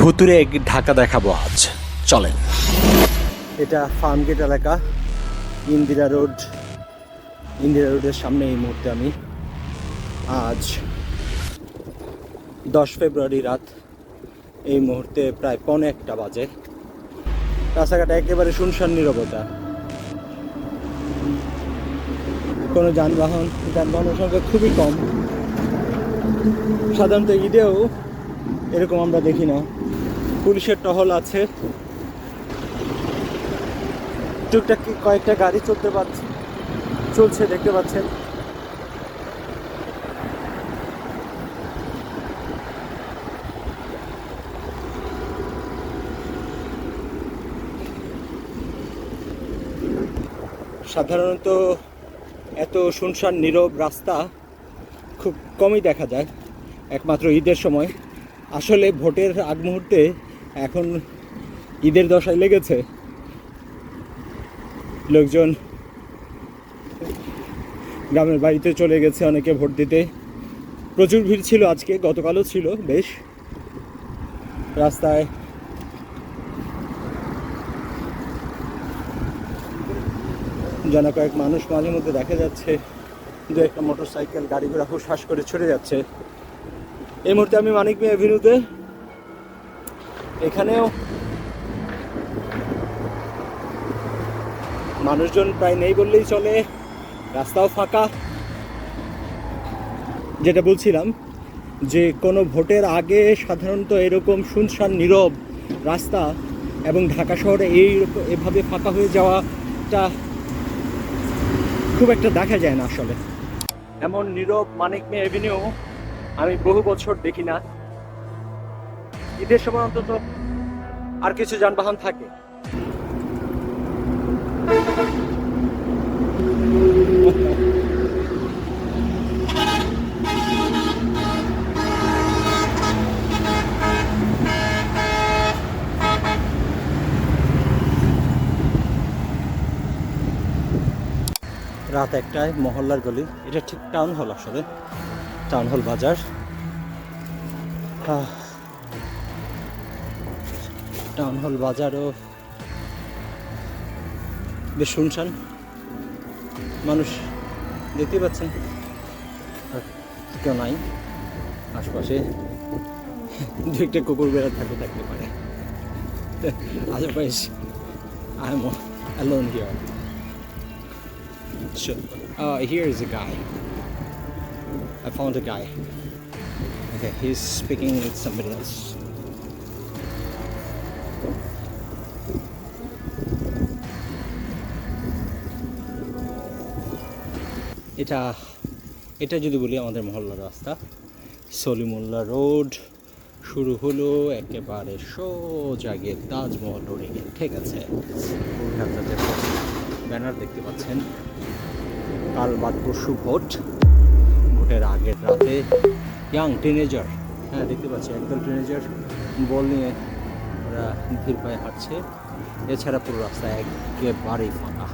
ভুতুরে ঢাকা দেখাবো আজ, চলেন। এটা ফার্মগেট এলাকা, ইন্দিরা রোডের সামনে এই মুহূর্তে আমি। আজ 10 ফেব্রুয়ারি রাত, এই মুহূর্তে প্রায় 1:15 বাজে। রাস্তাঘাটে একেবারে শুনশান নীরবতা, কোনো যানবাহনের সংখ্যা খুবই কম। সাধারণত ঈদেও এরকম আমরা দেখি না। পুলিশের টহল আছে, টুকটাক কয়েকটা গাড়ি চলছে দেখতে পাচ্ছেন। সাধারণত এত শুনশান নীরব রাস্তা খুব কমই দেখা যায়, একমাত্র ঈদের সময়। আসলে ভোটের আগ মুহূর্তে এখন ঈদের দশায় লেগেছে, লোকজন গ্রামের বাড়িতে চলে গেছে, অনেকে ভোট দিতে। প্রচুর ভিড় ছিল আজকে, গতকালও ছিল বেশ। রাস্তায় যেন কয়েক মানুষ মাঝে মধ্যে দেখা যাচ্ছে, দু একটা মোটরসাইকেল গাড়ি ঘোড়া হুশহাস করে ছড়ে যাচ্ছে। এই মুহূর্তে আমি মানিক মিয়া এভিনিউতে, এখানেও মানুষজন প্রায় নেই বললেই চলে, রাস্তাও ফাঁকা। যেটা বলছিলাম যে কোনো ভোটের আগে সাধারণত এরকম শুনশান নীরব রাস্তা এবং ঢাকা শহরে এভাবে ফাঁকা হয়ে যাওয়াটা খুব একটা দেখা যায় না আসলে। এমন নীরব মানিক মিয়া এভিনিউ আমি বহু বছর দেখি না। ঈদের সময় অন্তত আর কিছু যানবাহন থাকে। রাত 1টায় মহল্লার গলি, এটা ঠিক টাউন হল, আসলে টাউন হল বাজার। টাউন হল বাজারও বেশ শুনশান, মানুষ দেখতে পাচ্ছেন কেউ নাই আশপাশে। দু একটা কুকুর বেড়া থাকতে পারে। Otherwise, I'm alone here. So, here is a guy. I found a guy. Okay, he's speaking with somebody else. এটা যদি বলি আমাদের মহল্লার রাস্তা, সলিমুল্লাহ রোড শুরু হলো একেবারে সোজা গিয়ে তাজমহল রোডে গিয়ে, ঠিক আছে। ব্যানার দেখতে পাচ্ছেন, কাল বাদ পরশু ভোটের আগের রাতে ইয়াং টিনেজার, হ্যাঁ দেখতে পাচ্ছি একদল টিনেজার বল নিয়ে ওরা ধীর পায়ে হাঁটছে। এছাড়া পুরো রাস্তা একেবারেই ফাঁকা।